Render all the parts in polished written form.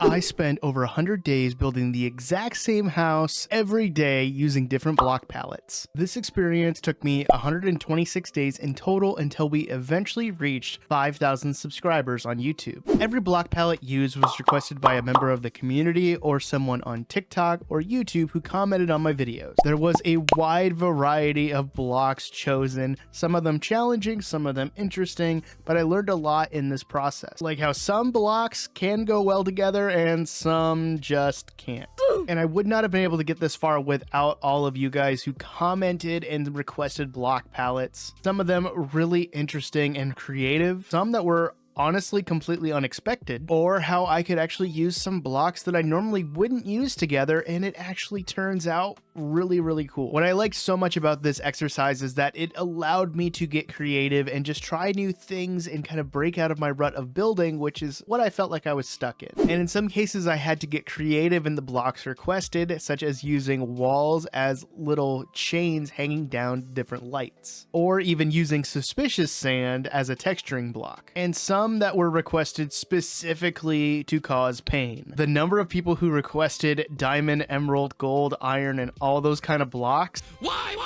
I spent over 100 days building the exact same house every day using different block palettes. This experience took me 126 days in total until we eventually reached 5,000 subscribers on YouTube. Every block palette used was requested by a member of the community or someone on TikTok or YouTube who commented on my videos. There was a wide variety of blocks chosen, some of them challenging, some of them interesting, but I learned a lot in this process. Like how some blocks can go well together and some just can't. And I would not have been able to get this far without all of you guys who commented and requested block palettes. Some of them really interesting and creative, some that were honestly completely unexpected, or how I could actually use some blocks that I normally wouldn't use together and it actually turns out really cool. What I liked so much about this exercise is that it allowed me to get creative and just try new things and kind of break out of my rut of building, which is what I felt like I was stuck in. And in some cases I had to get creative in the blocks requested, such as using walls as little chains hanging down different lights, or even using suspicious sand as a texturing block, and some that were requested specifically to cause pain. The number of people who requested diamond, emerald, gold, iron, and all those kind of blocks. Why?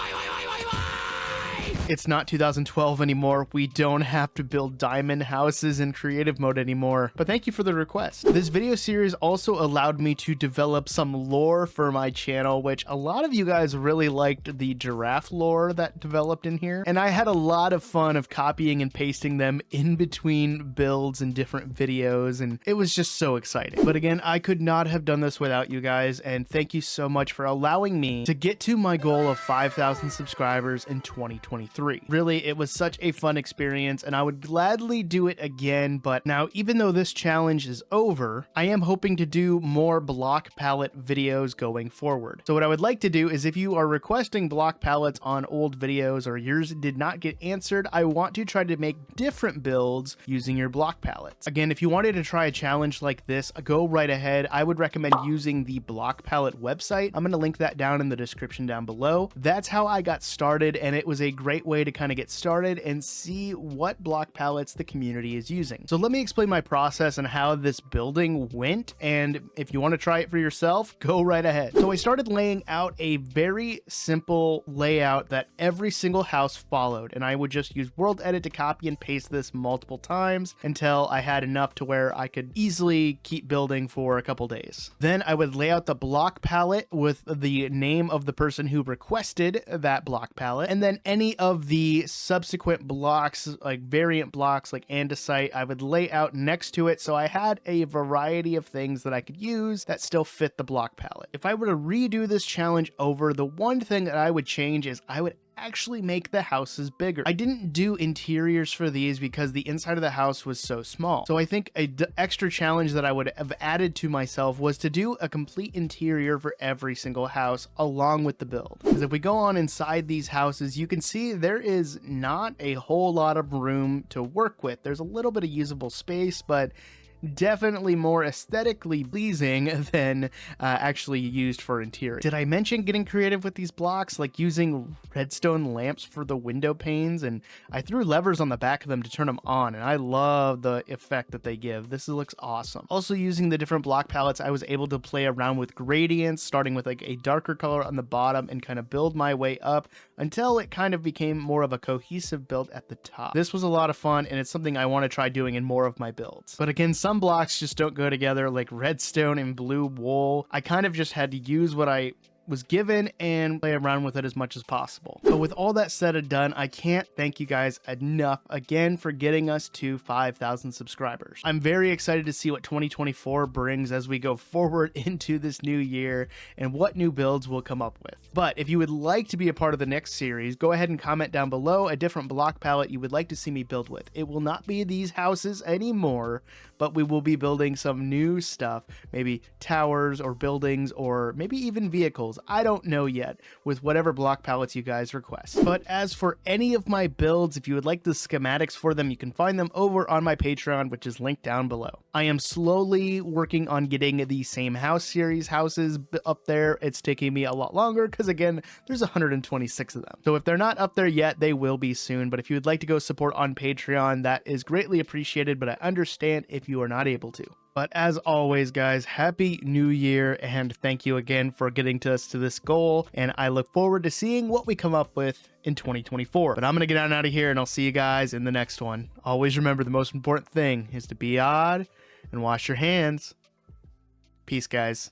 It's not 2012 anymore. We don't have to build diamond houses in creative mode anymore, but thank you for the request. This video series also allowed me to develop some lore for my channel, which a lot of you guys really liked the giraffe lore that developed in here. And I had a lot of fun of copying and pasting them in between builds and different videos, and it was just so exciting. But again, I could not have done this without you guys, and thank you so much for allowing me to get to my goal of 5,000 subscribers in 2023. Really, it was such a fun experience and I would gladly do it again, but now even though this challenge is over, I am hoping to do more block palette videos going forward. So what I would like to do is, if you are requesting block palettes on old videos or yours did not get answered, I want to try to make different builds using your block palettes. Again, if you wanted to try a challenge like this, go right ahead. I would recommend using the block palette website. I'm going to link that down in the description down below. That's how I got started, and it was a great way to kind of get started and see what block palettes the community is using. So let me explain my process and how this building went, and if you want to try it for yourself, go right ahead. So I started laying out a very simple layout that every single house followed, and I would just use World Edit to copy and paste this multiple times until I had enough to where I could easily keep building for a couple days. Then I would lay out the block palette with the name of the person who requested that block palette, and then any of the subsequent blocks, like variant blocks like andesite, I would lay out next to it, so I had a variety of things that I could use that still fit the block palette. If I were to redo this challenge over, the one thing that I would change is I would actually make the houses bigger. I didn't do interiors for these because the inside of the house was so small. So I think an extra challenge that I would have added to myself was to do a complete interior for every single house along with the build. Because if we go on inside these houses, you can see there is not a whole lot of room to work with. There's a little bit of usable space, but definitely more aesthetically pleasing than actually used for interior. Did I mention getting creative with these blocks, like using redstone lamps for the window panes? And I threw levers on the back of them to turn them on, and I love the effect that they give. This looks awesome. Also, using the different block palettes, I was able to play around with gradients, starting with like a darker color on the bottom and kind of build my way up until it kind of became more of a cohesive build at the top. This was a lot of fun, and it's something I want to try doing in more of my builds. But again, some blocks just don't go together, like redstone and blue wool. I kind of just had to use what I was given and play around with it as much as possible. But with all that said and done, I can't thank you guys enough again for getting us to 5,000 subscribers. I'm very excited to see what 2024 brings as we go forward into this new year and what new builds we'll come up with. But if you would like to be a part of the next series, go ahead and comment down below a different block palette you would like to see me build with. It will not be these houses anymore, but we will be building some new stuff, maybe towers or buildings or maybe even vehicles. I don't know yet, with whatever block palettes you guys request. But as for any of my builds, if you would like the schematics for them, you can find them over on my Patreon, which is linked down below. I am slowly working on getting the same house series houses up there. It's taking me a lot longer because, again, there's 126 of them. So if they're not up there yet, they will be soon. But if you would like to go support on Patreon, that is greatly appreciated, but I understand if you are not able to. But as always, guys, happy new year, and thank you again for getting us to this goal, and I look forward to seeing what we come up with in 2024. But I'm gonna get on out of here, and I'll see you guys in the next one. Always remember, the most important thing is to be odd and wash your hands. Peace, guys.